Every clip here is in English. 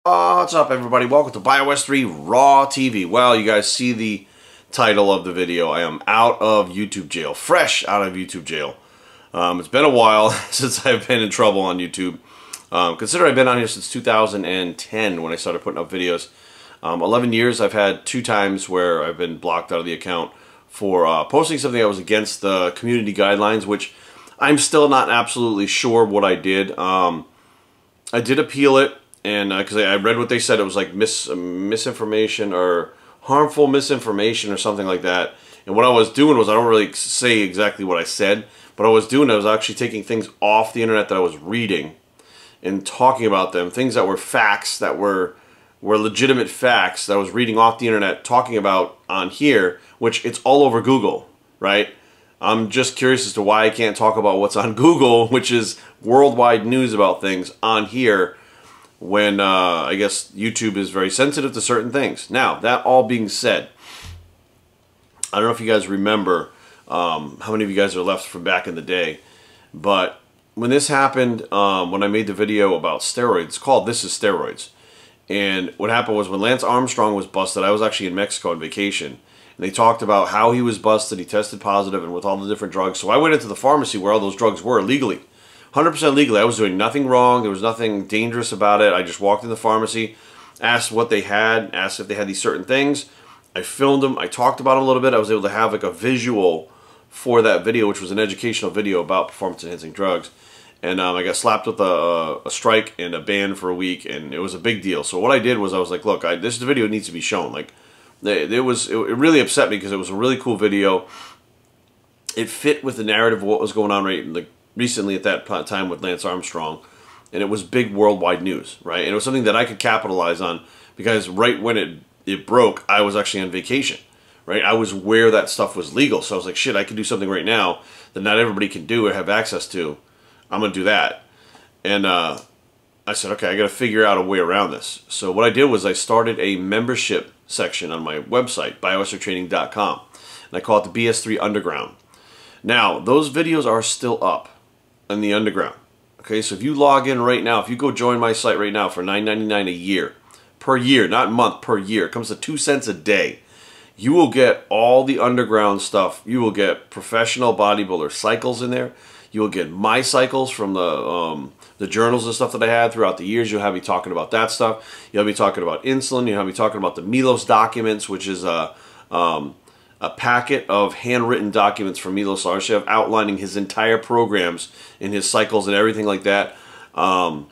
What's up, everybody? Welcome to BioS 3 Raw TV. Well, you guys see the title of the video. I am out of YouTube jail. Fresh out of YouTube jail. It's been a while since I've been in trouble on YouTube. Consider I've been on here since 2010 when I started putting up videos. 11 years. I've had 2 times where I've been blocked out of the account for posting something that was against the community guidelines, which I'm still not absolutely sure what I did. I did appeal it. And because I read what they said, it was like misinformation or harmful misinformation or something like that. And what I was doing was, I don't really say exactly what I said, but I was actually taking things off the internet that I was reading and talking about them, things that were facts, that were legitimate facts that I was reading off the internet, talking about on here, which it's all over Google, right? I'm just curious as to why I can't talk about what's on Google, which is worldwide news about things, on here, when I guess YouTube is very sensitive to certain things. Now, that all being said, I don't know if you guys remember how many of you guys are left from back in the day, but when this happened, when I made the video about steroids, it's called This Is Steroids. And what happened was, when Lance Armstrong was busted, I was actually in Mexico on vacation. And they talked about how he was busted, he tested positive, and with all the different drugs. So I went into the pharmacy where all those drugs were legally. 100% legally. I was doing nothing wrong. There was nothing dangerous about it. I just walked in the pharmacy, asked what they had, asked if they had these certain things. I filmed them. I talked about them a little bit. I was able to have like a visual for that video, which was an educational video about performance-enhancing drugs. And I got slapped with a strike and a ban for a week, and it was a big deal. So what I did was, I was like, look, this video needs to be shown. Like, it really upset me because it was a really cool video. It fit with the narrative of what was going on recently at that time with Lance Armstrong, and it was big worldwide news, right? And it was something that I could capitalize on, because right when it broke, I was actually on vacation, right? I was where that stuff was legal, so I was like, shit, I can do something right now that not everybody can do or have access to. I'm gonna do that. And I said, okay, I gotta figure out a way around this. So what I did was, I started a membership section on my website, bioestrtraining.com, and I call it the BS3 Underground. Now, those videos are still up in the underground. Okay, so if you log in right now, if you go join my site right now for $9.99 a year, per year, not month, per year, it comes to 2 cents a day, you will get all the underground stuff. You will get professional bodybuilder cycles in there. You will get my cycles from the journals and stuff that I had throughout the years. You'll have me talking about that stuff. You'll have me talking about insulin. You'll have me talking about the Milos documents, which is a packet of handwritten documents from Milos Arshev outlining his entire programs and his cycles and everything like that. You'll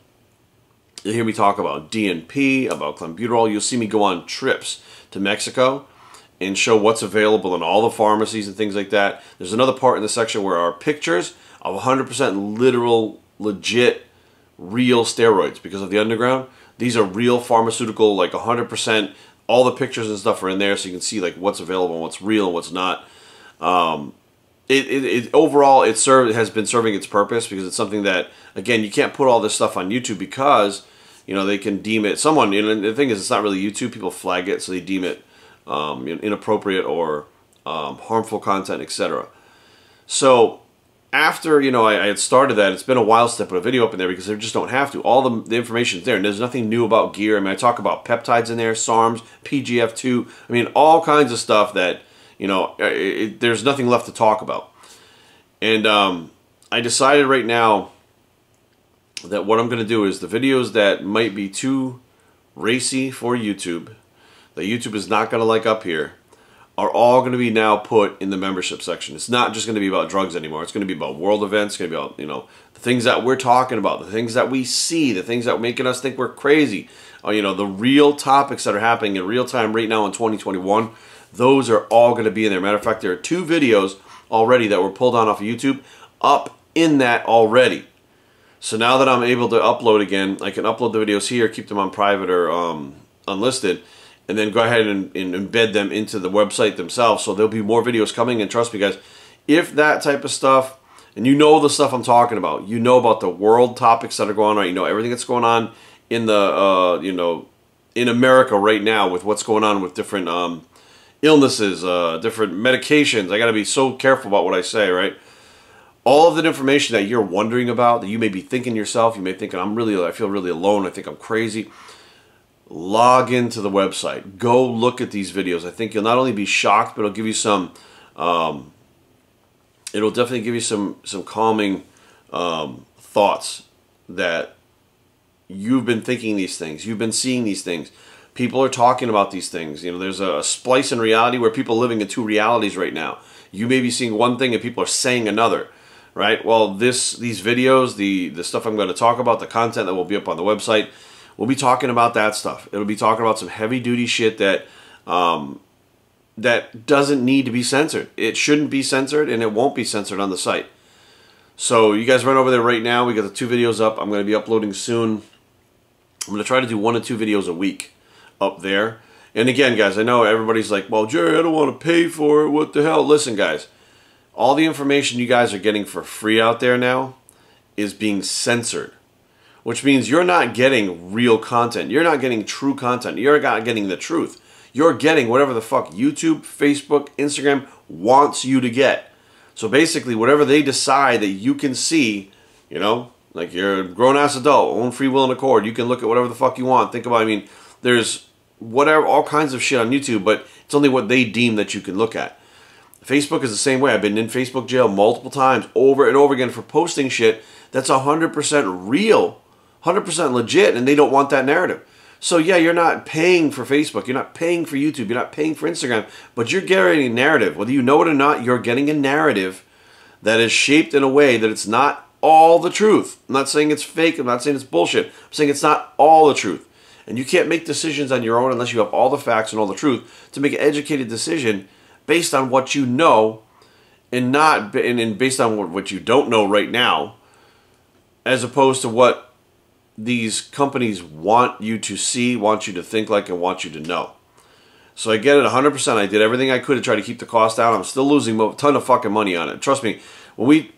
hear me talk about DNP, about clenbuterol. You'll see me go on trips to Mexico and show what's available in all the pharmacies and things like that. There's another part in the section where are pictures of 100% literal, legit, real steroids, because of the underground. These are real pharmaceutical, like 100%. All the pictures and stuff are in there, so you can see like what's available and what's real and what's not. Overall, it has been serving its purpose, because it's something that, again, you can't put all this stuff on YouTube, because they can deem it. The thing is, it's not really YouTube. People flag it, so they deem it inappropriate or harmful content, etc. So after I had started that, it's been a while since I put a video up in there, because they just don't have to. All the information's there, and there's nothing new about gear. I mean, I talk about peptides in there, SARMs, PGF2. I mean, all kinds of stuff that there's nothing left to talk about. And I decided right now that what I'm going to do is, the videos that might be too racy for YouTube, that YouTube is not going to like up here, are all going to be now put in the membership section. It's not just going to be about drugs anymore. It's going to be about world events. It's going to be about, the things that we're talking about, the things that we see, the things that are making us think we're crazy. The real topics that are happening in real time right now in 2021, those are all going to be in there. Matter of fact, there are 2 videos already that were pulled on off of YouTube up in that already. So now that I'm able to upload again, I can upload the videos here, keep them on private or unlisted, and then go ahead and embed them into the website themselves. So there'll be more videos coming, and trust me guys, if that type of stuff, and the stuff I'm talking about, about the world topics that are going on, everything that's going on in the, in America right now, with what's going on with different illnesses, different medications. I got to be so careful about what I say, right? All of the information that you're wondering about, that you may be thinking yourself, you may think, I feel really alone, I think I'm crazy. log into the website. Go look at these videos. I think you'll not only be shocked, but it'll give you some, it'll definitely give you some calming thoughts that you've been thinking these things. You've been seeing these things. People are talking about these things. You know, there's a splice in reality where people are living in two realities right now. You may be seeing one thing and people are saying another, right? Well, these videos, the stuff I'm going to talk about, the content that will be up on the website, we'll be talking about that stuff. It'll be talking about some heavy-duty shit that that doesn't need to be censored. It shouldn't be censored, and it won't be censored on the site. So you guys run over there right now. We got the 2 videos up. I'm going to be uploading soon. I'm going to try to do 1 or 2 videos a week up there. And again, guys, I know everybody's like, well, Jerry, I don't want to pay for it. What the hell? Listen, guys, all the information you guys are getting for free out there now is being censored, which means you're not getting real content. You're not getting true content. You're not getting the truth. You're getting whatever the fuck YouTube, Facebook, Instagram wants you to get. So basically, whatever they decide that you can see, you know, like you're a grown-ass adult, own free will and accord, you can look at whatever the fuck you want. Think about, I mean, there's whatever, all kinds of shit on YouTube, but it's only what they deem that you can look at. Facebook is the same way. I've been in Facebook jail multiple times, over and over again, for posting shit that's 100% real, 100% legit, and they don't want that narrative. So yeah, you're not paying for Facebook, you're not paying for YouTube, you're not paying for Instagram, but you're getting a narrative. Whether you know it or not, you're getting a narrative that is shaped in a way that it's not all the truth. I'm not saying it's fake, I'm not saying it's bullshit. I'm saying it's not all the truth. And you can't make decisions on your own unless you have all the facts and all the truth to make an educated decision based on what you know and not and based on what you don't know right now, as opposed to what these companies want you to see, want you to think like, and want you to know. So I get it 100%. I did everything I could to try to keep the cost down. I'm still losing a ton of fucking money on it. Trust me, when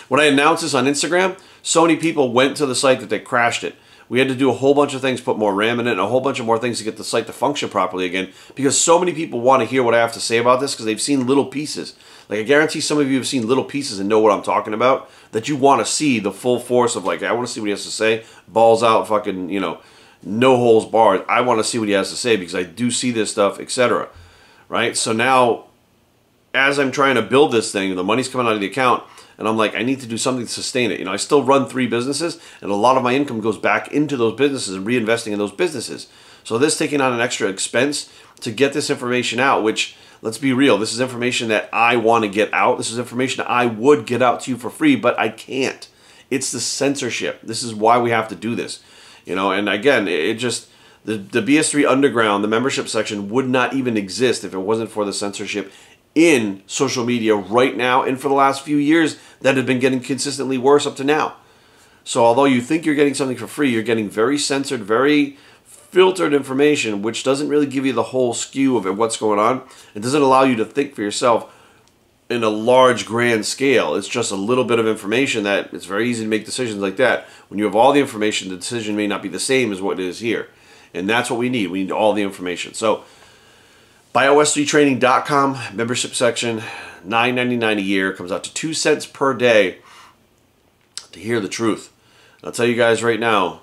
when I announced this on Instagram, so many people went to the site that they crashed it. We had to do a whole bunch of things, put more RAM in it, and a whole bunch of more things to get the site to function properly again, because so many people want to hear what I have to say about this because they've seen little pieces. Like, I guarantee some of you have seen little pieces and know what I'm talking about, that you want to see the full force of, like, I want to see what he has to say, balls out, fucking, you know, no holds barred. I want to see what he has to say because I do see this stuff, etc. Right? So now, as I'm trying to build this thing, the money's coming out of the account, and I'm like, I need to do something to sustain it. You know, I still run 3 businesses, and a lot of my income goes back into those businesses and reinvesting in those businesses. So this taking on an extra expense to get this information out, which, let's be real, this is information that I want to get out. This is information I would get out to you for free, but I can't. It's the censorship. This is why we have to do this. You know, and again, it just, the BS3 Underground, the membership section, would not even exist if it wasn't for the censorship in social media right now, and for the last few years that have been getting consistently worse up to now. So although you think you're getting something for free, you're getting very censored, very filtered information, which doesn't really give you the whole skew of what's going on. It doesn't allow you to think for yourself in a large, grand scale. It's just a little bit of information that it's very easy to make decisions like that. When you have all the information, the decision may not be the same as what it is here. And that's what we need. We need all the information. So bios3training.com, membership section, $9.99 a year, comes out to 2 cents per day to hear the truth. I'll tell you guys right now,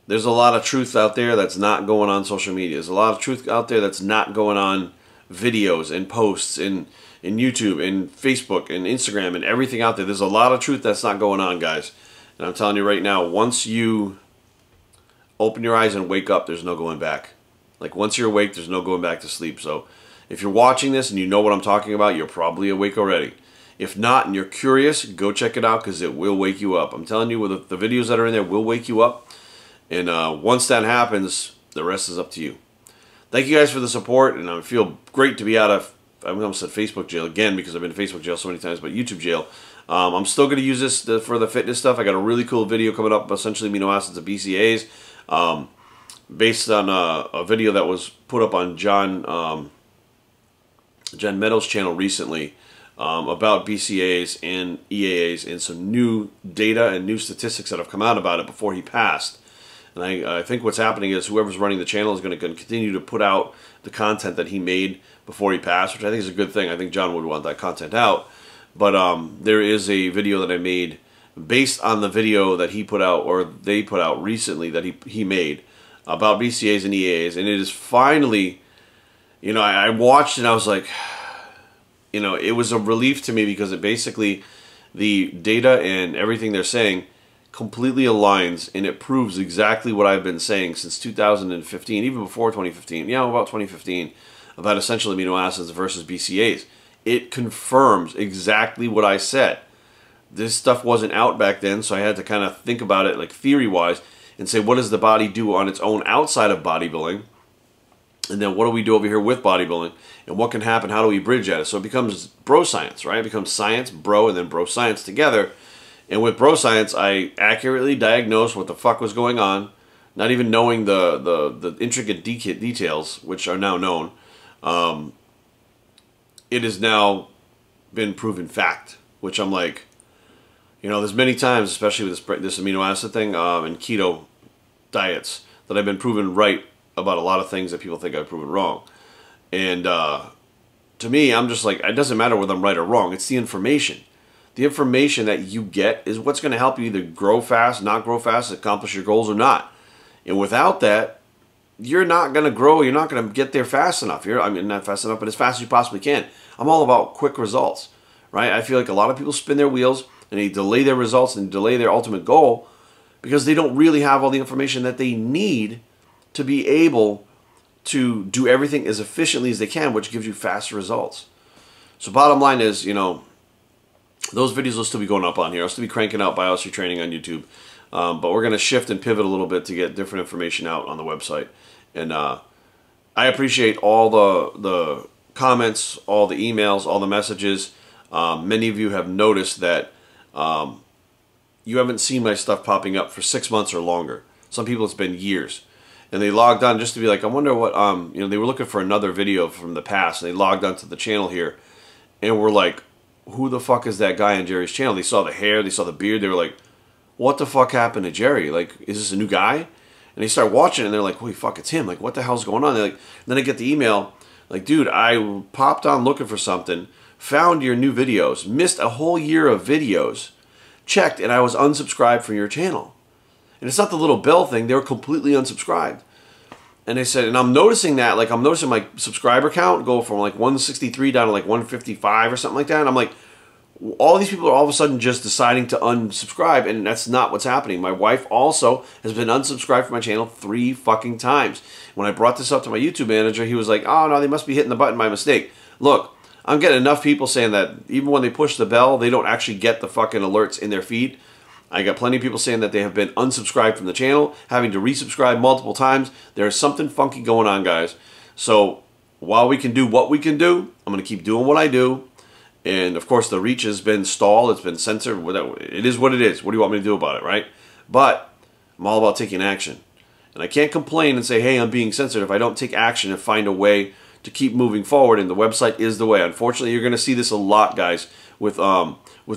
there's a lot of truth out there that's not going on social media. There's a lot of truth out there that's not going on videos and posts in YouTube and Facebook and Instagram and everything out there. There's a lot of truth that's not going on, guys. And I'm telling you right now, once you open your eyes and wake up, there's no going back. Like, once you're awake, there's no going back to sleep. So if you're watching this and you know what I'm talking about, you're probably awake already. If not, and you're curious, go check it out because it will wake you up. I'm telling you, the videos that are in there will wake you up. And once that happens, the rest is up to you. Thank you guys for the support, and I feel great to be out of, I almost said Facebook jail again because I've been in Facebook jail so many times, but YouTube jail. I'm still going to use this for the fitness stuff. I got a really cool video coming up, essentially amino acids and BCAAs. Based on a video that was put up on John Meadows' channel recently about BCAAs and EAAs and some new data and new statistics that have come out about it before he passed. And I think what's happening is whoever's running the channel is going to continue to put out the content that he made before he passed, which I think is a good thing. I think John would want that content out. But there is a video that I made based on the video that he put out, or they put out recently, that he made. about BCAAs and EAAs, and it is finally, you know, I watched and I was like, you know, it was a relief to me because it basically, the data and everything they're saying completely aligns, and it proves exactly what I've been saying since 2015, even before 2015, yeah, about 2015, about essential amino acids versus BCAAs. It confirms exactly what I said. This stuff wasn't out back then, so I had to kind of think about it like theory-wise and say, what does the body do on its own outside of bodybuilding? And then what do we do over here with bodybuilding? And what can happen? How do we bridge at it? So it becomes bro science, right? It becomes science, bro, and then bro science together. And with bro science, I accurately diagnosed what the fuck was going on, not even knowing the intricate details, which are now known. It has now been proven fact, which I'm like, you know, there's many times, especially with this amino acid thing and keto diets, that I've been proven right about a lot of things that people think I've proven wrong. And to me, I'm just like, it doesn't matter whether I'm right or wrong. It's the information. The information that you get is what's going to help you either grow fast, not grow fast, accomplish your goals or not. And without that, you're not going to grow. You're not going to get there fast enough. I mean, not fast enough, but as fast as you possibly can. I'm all about quick results, right? I feel like a lot of people spin their wheels and they delay their results and delay their ultimate goal because they don't really have all the information that they need to be able to do everything as efficiently as they can, which gives you faster results. So bottom line is, you know, those videos will still be going up on here. I'll still be cranking out biochemistry training on YouTube. But we're going to shift and pivot a little bit to get different information out on the website. And I appreciate all the comments, all the emails, all the messages. Many of you have noticed that you haven't seen my stuff popping up for 6 months or longer. Some people it's been years. And they logged on just to be like, I wonder what, you know, they were looking for another video from the past. And they logged onto the channel here. And we're like, who the fuck is that guy on Jerry's channel? They saw the hair, they saw the beard. They were like, what the fuck happened to Jerry? Like, is this a new guy? And they start watching and they're like, holy fuck, it's him. Like, what the hell's going on? They're like, then I get the email, like, dude, I popped on looking for something, found your new videos, missed a whole year of videos, checked, and I was unsubscribed from your channel. And it's not the little bell thing. They were completely unsubscribed. And they said, and I'm noticing that, like, I'm noticing my subscriber count go from like 163 down to like 155 or something like that. And I'm like, all these people are all of a sudden just deciding to unsubscribe, and that's not what's happening. My wife also has been unsubscribed from my channel 3 fucking times. When I brought this up to my YouTube manager, he was like, oh no, they must be hitting the button by mistake. Look, I'm getting enough people saying that even when they push the bell, they don't actually get the fucking alerts in their feed. I got plenty of people saying that they have been unsubscribed from the channel, having to resubscribe multiple times. There's something funky going on, guys. So while we can do what we can do, I'm going to keep doing what I do. And of course, the reach has been stalled. It's been censored. It is what it is. What do you want me to do about it, right? But I'm all about taking action. And I can't complain and say, hey, I'm being censored if I don't take action and find a way to keep moving forward. And the website is the way. Unfortunately, you're going to see this a lot, guys, with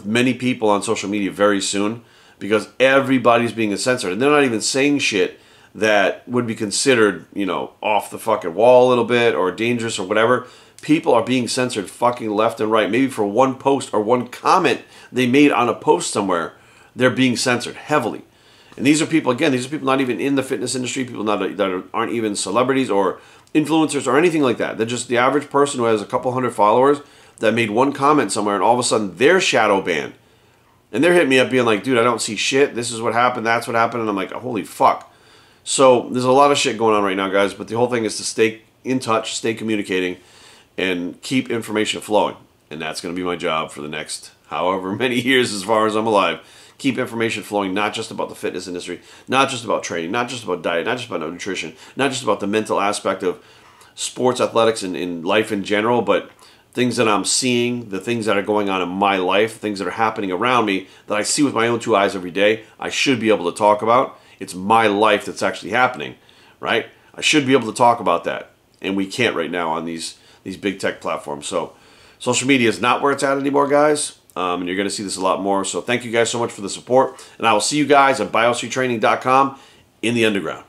many people on social media very soon, because everybody's being censored. And they're not even saying shit that would be considered, you know, off the fucking wall a little bit or dangerous or whatever. People are being censored fucking left and right. Maybe for one post or one comment they made on a post somewhere, they're being censored heavily. And these are people, again, these are people not even in the fitness industry, people that aren't even celebrities or influencers or anything like that. They're just the average person who has a couple hundred followers that made one comment somewhere and all of a sudden they're shadow banned. And they're hitting me up being like, dude, I don't see shit. This is what happened. That's what happened. And I'm like, holy fuck. So there's a lot of shit going on right now, guys. But the whole thing is to stay in touch, stay communicating, and keep information flowing. And that's going to be my job for the next however many years as far as I'm alive. Keep information flowing, not just about the fitness industry, not just about training, not just about diet, not just about nutrition, not just about the mental aspect of sports, athletics, and in life in general, but things that I'm seeing, the things that are going on in my life, things that are happening around me that I see with my own 2 eyes every day, I should be able to talk about. It's my life that's actually happening, right? I should be able to talk about that, and we can't right now on these big tech platforms. So social media is not where it's at anymore, guys, and you're going to see this a lot more. So thank you guys so much for the support, and I will see you guys at biochemistrytraining.com in the underground.